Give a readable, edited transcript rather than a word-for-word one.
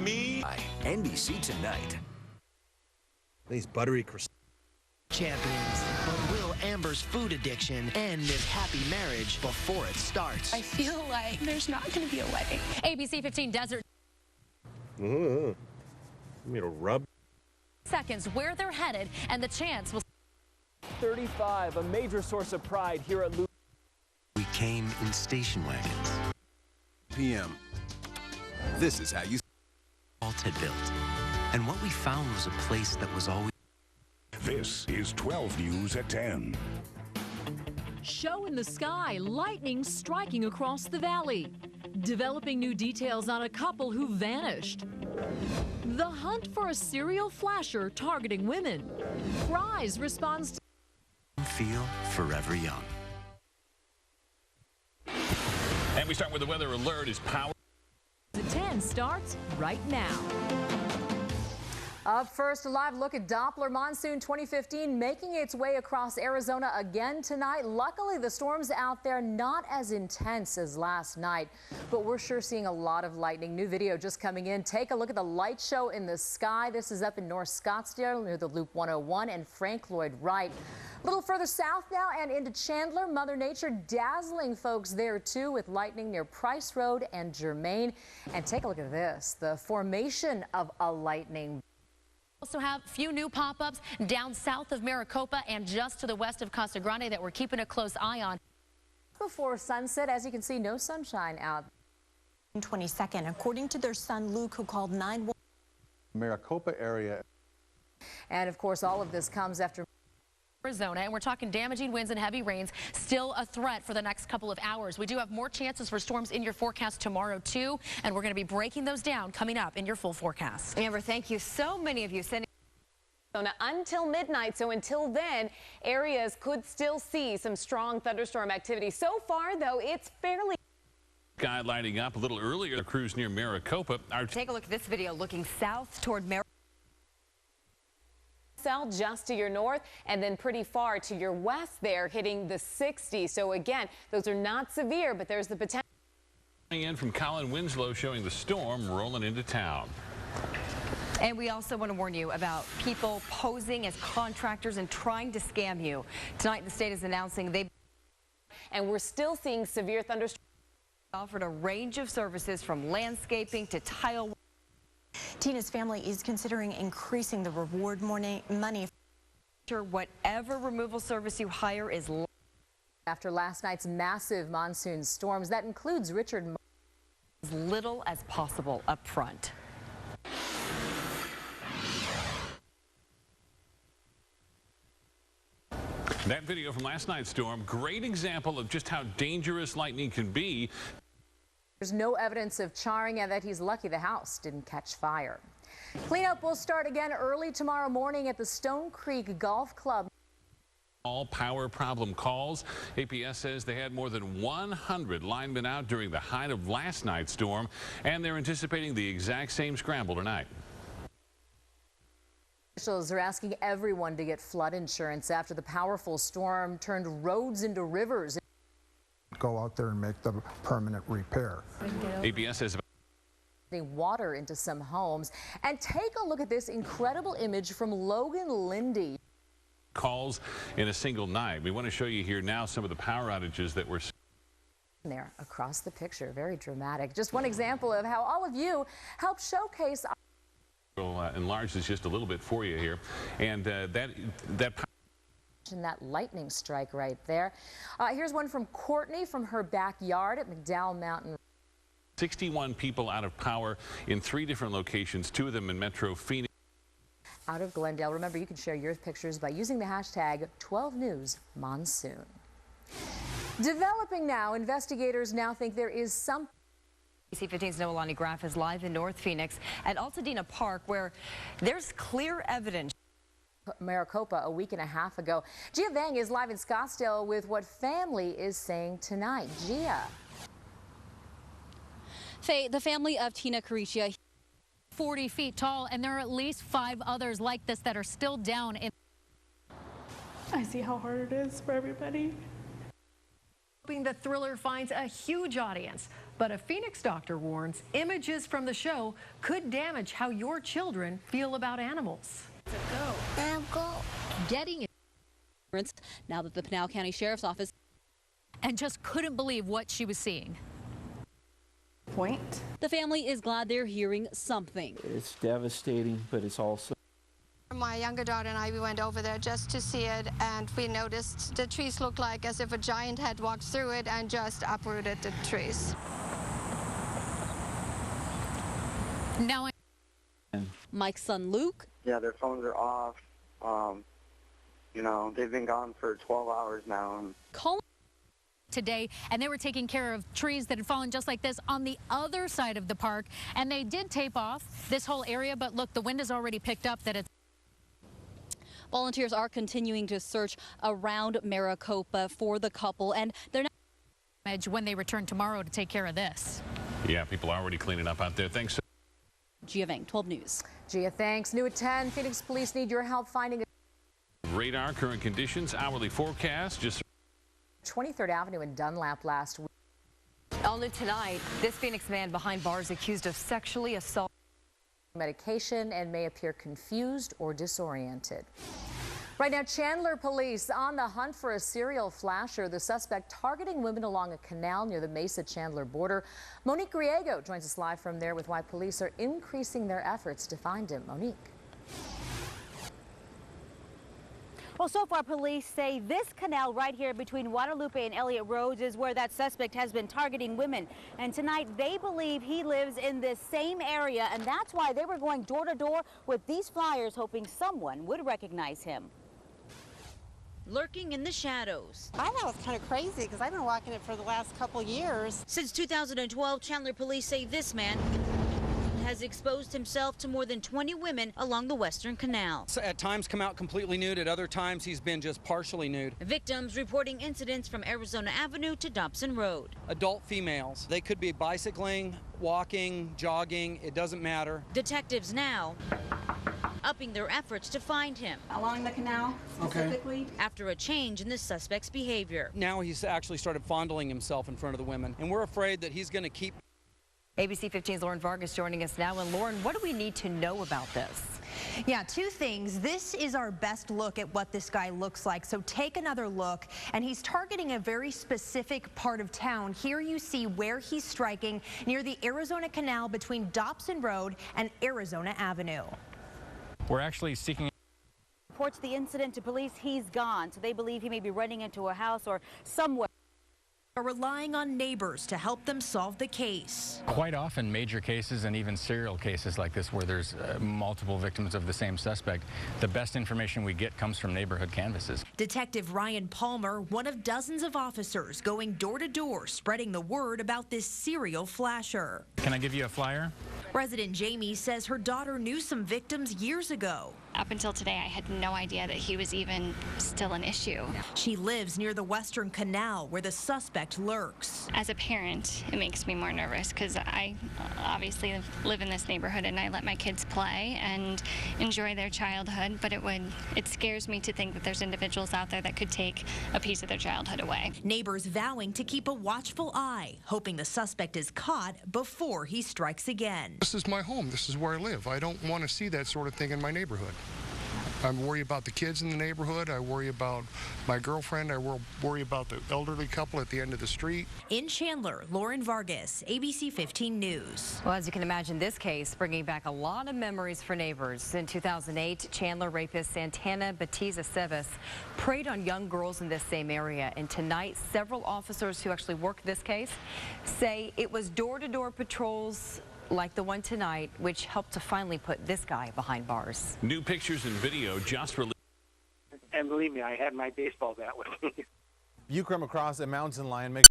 me. NBC Tonight. These buttery croissants. Champions. But will Amber's food addiction end this happy marriage before it starts? I feel like there's not going to be a wedding. ABC 15 Desert. You mean a rub? Seconds where they're headed and the chance will. 35, a major source of pride here at Luke. We came in station wagons. PM. This is how you. Walt had built. And what we found was a place that was always. This is 12 News at 10. Show in the sky, lightning striking across the valley. Developing new details on a couple who vanished. The hunt for a serial flasher targeting women. Fry's responds to Feel forever young. And we start with the weather alert as power. The 10 starts right now. Up first, a live look at Doppler monsoon 2015 making its way across Arizona again tonight. Luckily, the storms out there not as intense as last night, but we're sure seeing a lot of lightning. New video just coming in. Take a look at the light show in the sky. This is up in North Scottsdale near the Loop 101 and Frank Lloyd Wright. A little further south now and into Chandler, Mother Nature dazzling folks there too with lightning near Price Road and Germain. And take a look at this, the formation of a lightning. Also have a few new pop-ups down south of Maricopa and just to the west of Casa Grande that we're keeping a close eye on. Before sunset, as you can see, no sunshine out. 22nd, according to their son Luke, who called 911. Maricopa area. And of course, all of this comes after Arizona, and we're talking damaging winds and heavy rains, still a threat for the next couple of hours. We do have more chances for storms in your forecast tomorrow too, and we're going to be breaking those down coming up in your full forecast. Amber, thank you. So many of you sending until midnight, so until then, areas could still see some strong thunderstorm activity. So far, though, it's fairly Sky lighting up a little earlier. The crews near Maricopa. Take a look at this video looking south toward Maricopa. South just to your north and then pretty far to your west there, hitting the 60s. So again, those are not severe, but there's the potential. In from Colin Winslow showing the storm rolling into town. And we also want to warn you about people posing as contractors and trying to scam you. Tonight, the state is announcing and we're still seeing severe thunderstorms. Offered a range of services from landscaping to tile. Tina's family is considering increasing the reward money. Whatever removal service you hire is after last night's massive monsoon storms. That includes Richard. As little as possible up front. That video from last night's storm, great example of just how dangerous lightning can be. There's no evidence of charring and that he's lucky the house didn't catch fire. Cleanup will start again early tomorrow morning at the Stone Creek Golf Club. All power problem calls. APS says they had more than 100 linemen out during the height of last night's storm, and they're anticipating the exact same scramble tonight. Officials are asking everyone to get flood insurance after the powerful storm turned roads into rivers. Go out there and make the permanent repair. APS says water into some homes. And take a look at this incredible image from Logan Lindy. Calls in a single night. We want to show you here now some of the power outages that were there across the picture. Very dramatic. Just one example of how all of you help showcase. We'll enlarge this just a little bit for you here. And that lightning strike right there. Here's one from Courtney from her backyard at McDowell Mountain. 61 people out of power in 3 different locations, 2 of them in Metro Phoenix. Out of Glendale. Remember, you can share your pictures by using the hashtag 12NewsMonsoon. Developing now, investigators now think there is some. ABC 15's Noelani Graff is live in North Phoenix at Altadena Park, where there's clear evidence. Maricopa a week and a half ago. Gia Vang is live in Scottsdale with what family is saying tonight. Gia. Faye, the family of Tina Caricia, 40 feet tall, and there are at least 5 others like this that are still down in. I see how hard it is for everybody. Hoping the thriller finds a huge audience. But a Phoenix doctor warns images from the show could damage how your children feel about animals. Getting it now that the Pinal County Sheriff's Office and just couldn't believe what she was seeing. The family is glad they're hearing something. It's devastating, but it's also... My younger daughter and I, we went over there just to see it, and we noticed the trees looked like as if a giant had walked through it and just uprooted the trees. Now, Mike's son Luke. Yeah, their phones are off. You know, they've been gone for 12 hours now. Today, and they were taking care of trees that had fallen just like this on the other side of the park, and they did tape off this whole area, but look, the wind has already picked up that it's... Volunteers are continuing to search around Maricopa for the couple, and they're not when they return tomorrow to take care of this. Yeah, people are already cleaning up out there. Thanks. Gia Vang, 12 News. Gia, thanks. New at 10, Phoenix police need your help finding Radar, current conditions, hourly forecast, just 23rd Avenue in Dunlap last week. All new tonight, this Phoenix man behind bars accused of sexually assault. Medication and may appear confused or disoriented. Right now, Chandler police on the hunt for a serial flasher, the suspect targeting women along a canal near the Mesa-Chandler border. Monique Griego joins us live from there with why police are increasing their efforts to find him. Monique. Well, so far, police say this canal right here between Guadalupe and Elliott Roads is where that suspect has been targeting women. And tonight, they believe he lives in this same area, and that's why they were going door to door with these flyers, hoping someone would recognize him. Lurking in the shadows. I thought it was kind of crazy because I've been walking it for the last couple years. Since 2012, Chandler police say this man has exposed himself to more than 20 women along the Western Canal. At times come out completely nude, at other times he's been just partially nude. Victims reporting incidents from Arizona Avenue to Dobson Road. Adult females. They could be bicycling, walking, jogging, it doesn't matter. Detectives now upping their efforts to find him. Along the canal, specifically? Okay. After a change in the suspect's behavior. Now he's actually started fondling himself in front of the women, and we're afraid that he's going to keep... ABC 15's Lauren Vargas joining us now. And Lauren, what do we need to know about this? Yeah, two things. This is our best look at what this guy looks like. So take another look, and he's targeting a very specific part of town. Here you see where he's striking near the Arizona Canal between Dobson Road and Arizona Avenue. We're actually seeking... Reports the incident to police. He's gone, so they believe he may be running into a house or somewhere. Are relying on neighbors to help them solve the case. Quite often, major cases and even serial cases like this where there's multiple victims of the same suspect, the best information we get comes from neighborhood canvases. Detective Ryan Palmer, one of dozens of officers going door to door, spreading the word about this serial flasher. Can I give you a flyer? Resident Jamie says her daughter knew some victims years ago. Up until today, I had no idea that he was even still an issue. She lives near the Western Canal where the suspect lurks. As a parent, it makes me more nervous because I obviously live in this neighborhood and I let my kids play and enjoy their childhood, but it scares me to think that there's individuals out there that could take a piece of their childhood away. Neighbors vowing to keep a watchful eye, hoping the suspect is caught before he strikes again. This is my home. This is where I live. I don't want to see that sort of thing in my neighborhood. I worry about the kids in the neighborhood. I worry about my girlfriend. I worry about the elderly couple at the end of the street. In Chandler, Lauren Vargas, ABC 15 News. Well, as you can imagine, this case bringing back a lot of memories for neighbors. In 2008, Chandler rapist Santana Batiza Seves preyed on young girls in this same area. And tonight, several officers who actually worked this case say it was door-to-door patrols like the one tonight, which helped to finally put this guy behind bars. New pictures and video just released. And believe me, I had my baseball bat with me. You come across a mountain lion, make